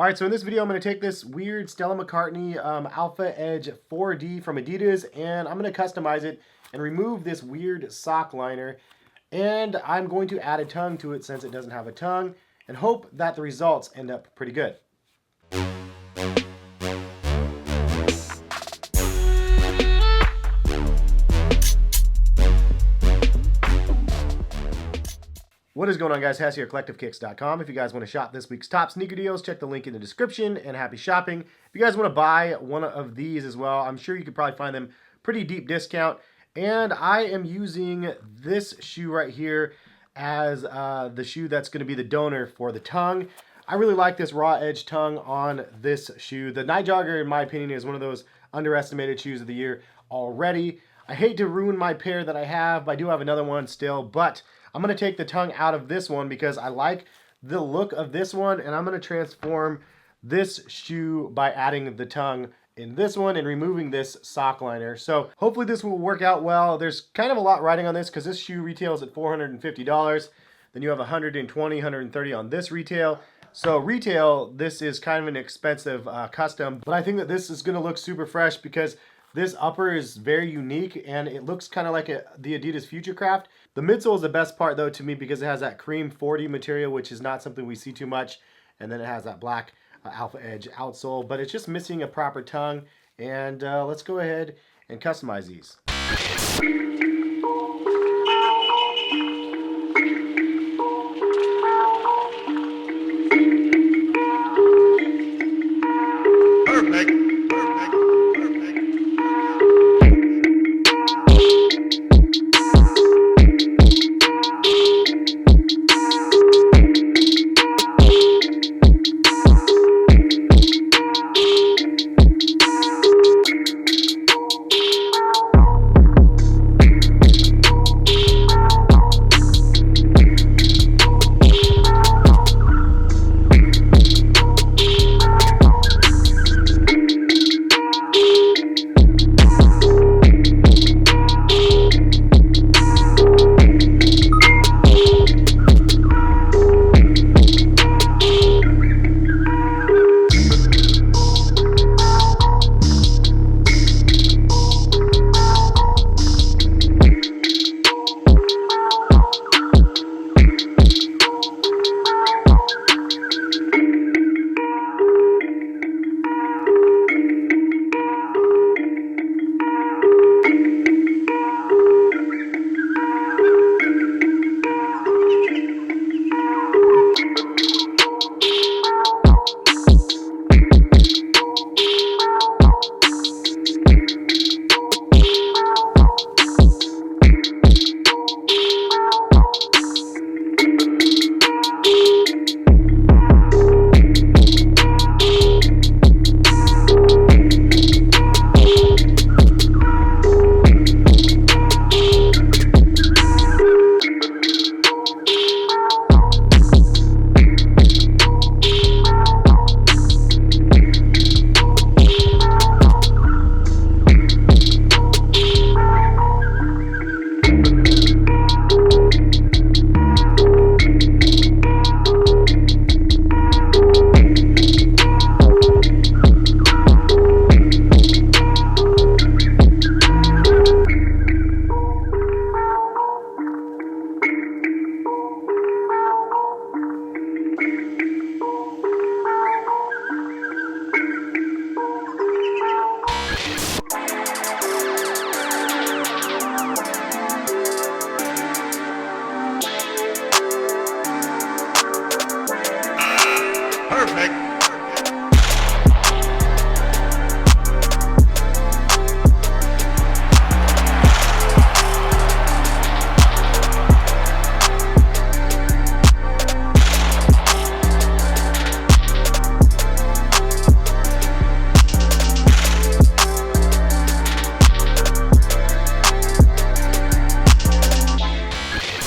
All right, so in this video, I'm going to take this weird Stella McCartney Alpha Edge 4D from Adidas, and I'm going to customize it and remove this weird sock liner. And I'm going to add a tongue to it since it doesn't have a tongue, and hope that the results end up pretty good. What is going on, guys? Hass here, CollectiveKicks.com. If you guys want to shop this week's top sneaker deals, check the link in the description, and happy shopping. If you guys want to buy one of these as well, I'm sure you could probably find them pretty deep discount. And I am using this shoe right here as the shoe that's going to be the donor for the tongue. I really like this raw edge tongue on this shoe. The Night Jogger, in my opinion, is one of those underestimated shoes of the year already. I hate to ruin my pair that I have, but I do have another one still, but I'm going to take the tongue out of this one because I like the look of this one, and I'm going to transform this shoe by adding the tongue in this one and removing this sock liner. So hopefully this will work out well. There's kind of a lot riding on this because this shoe retails at $450. Then you have $120, $130 on this retail. So retail, this is kind of an expensive custom, but I think that this is going to look super fresh because this upper is very unique and it looks kind of like the Adidas Futurecraft. The midsole is the best part though to me because it has that cream 40 material, which is not something we see too much. And then it has that black Alpha Edge outsole, but it's just missing a proper tongue. And let's go ahead and customize these. Perfect.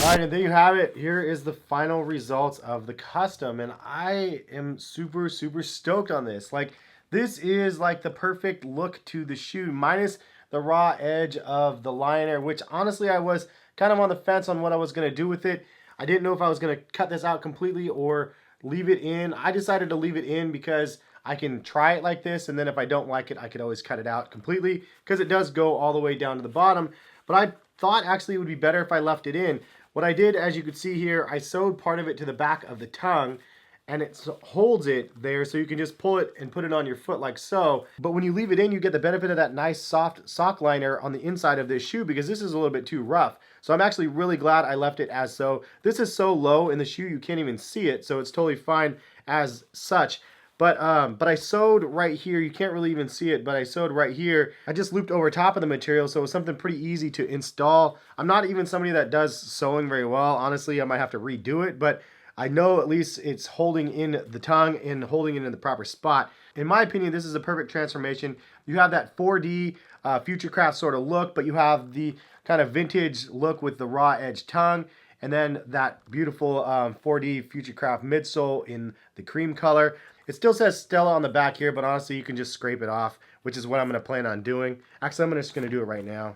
All right, and there you have it. Here is the final results of the custom, and I am super stoked on this. Like, this is like the perfect look to the shoe, minus the raw edge of the liner, which honestly I was kind of on the fence on what I was going to do with it. I didn't know if I was going to cut this out completely or leave it in. I decided to leave it in because I can try it like this, and then if I don't like it, I could always cut it out completely because it does go all the way down to the bottom. But I thought actually it would be better if I left it in. What I did, as you can see here, I sewed part of it to the back of the tongue, and it holds it there, so you can just pull it and put it on your foot like so. But when you leave it in, you get the benefit of that nice soft sock liner on the inside of this shoe, because this is a little bit too rough. So I'm actually really glad I left it as so. This is so low in the shoe you can't even see it, so it's totally fine as such. But I sewed right here. You can't really even see it, but I sewed right here. I just looped over top of the material, so it was something pretty easy to install. I'm not even somebody that does sewing very well. Honestly, I might have to redo it, but I know at least it's holding in the tongue and holding it in the proper spot. In my opinion, this is a perfect transformation. You have that 4D Futurecraft sort of look, but you have the kind of vintage look with the raw edge tongue, and then that beautiful 4D Futurecraft midsole in the cream color. It still says Stella on the back here, but honestly, you can just scrape it off, which is what I'm going to plan on doing. Actually, I'm just going to do it right now.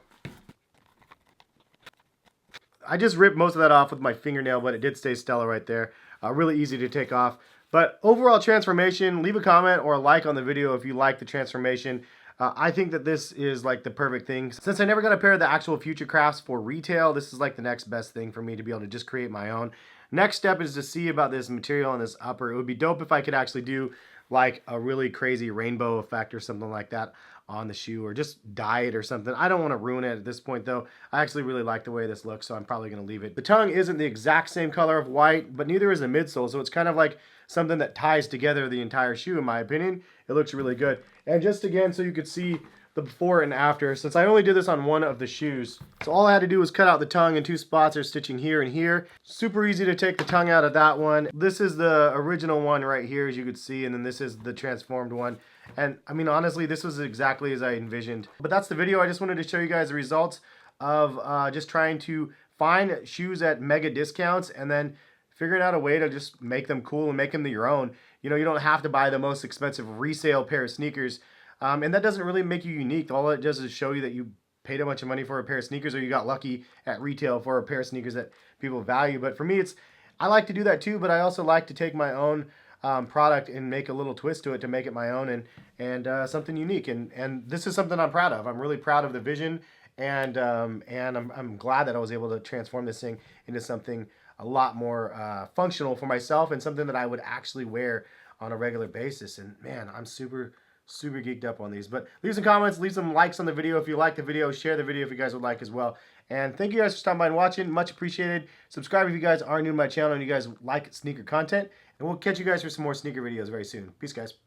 I just ripped most of that off with my fingernail, but it did stay Stella right there. Really easy to take off. But overall transformation, leave a comment or a like on the video if you like the transformation. I think that this is like the perfect thing. Since I never got a pair of the actual Futurecrafts for retail, this is like the next best thing for me to be able to just create my own. Next step is to see about this material on this upper. It would be dope if I could actually do like a really crazy rainbow effect or something like that on the shoe, or just dye it or something. I don't want to ruin it at this point though. I actually really like the way this looks, so I'm probably going to leave it. The tongue isn't the exact same color of white, but neither is the midsole, so it's kind of like something that ties together the entire shoe in my opinion. It looks really good. And just again, so you could see the before and after, since I only did this on one of the shoes. So all I had to do was cut out the tongue in 2 spots, or stitching here and here. Super easy to take the tongue out of that one. This is the original one right here, as you could see, and then this is the transformed one. And I mean, honestly, this was exactly as I envisioned. But that's the video. I just wanted to show you guys the results of just trying to find shoes at mega discounts and then figuring out a way to just make them cool and make them your own. You know, you don't have to buy the most expensive resale pair of sneakers. And that doesn't really make you unique. All it does is show you that you paid a bunch of money for a pair of sneakers, or you got lucky at retail for a pair of sneakers that people value. But for me, I like to do that too, but I also like to take my own product and make a little twist to it to make it my own and something unique. And this is something I'm proud of. I'm really proud of the vision, and I'm glad that I was able to transform this thing into something a lot more functional for myself, and something that I would actually wear on a regular basis. And man, I'm super geeked up on these. But leave some comments, leave some likes on the video if you like the video, share the video if you guys would like as well. And thank you guys for stopping by and watching. Much appreciated. Subscribe if you guys are new to my channel and you guys like sneaker content. And we'll catch you guys for some more sneaker videos very soon. Peace, guys.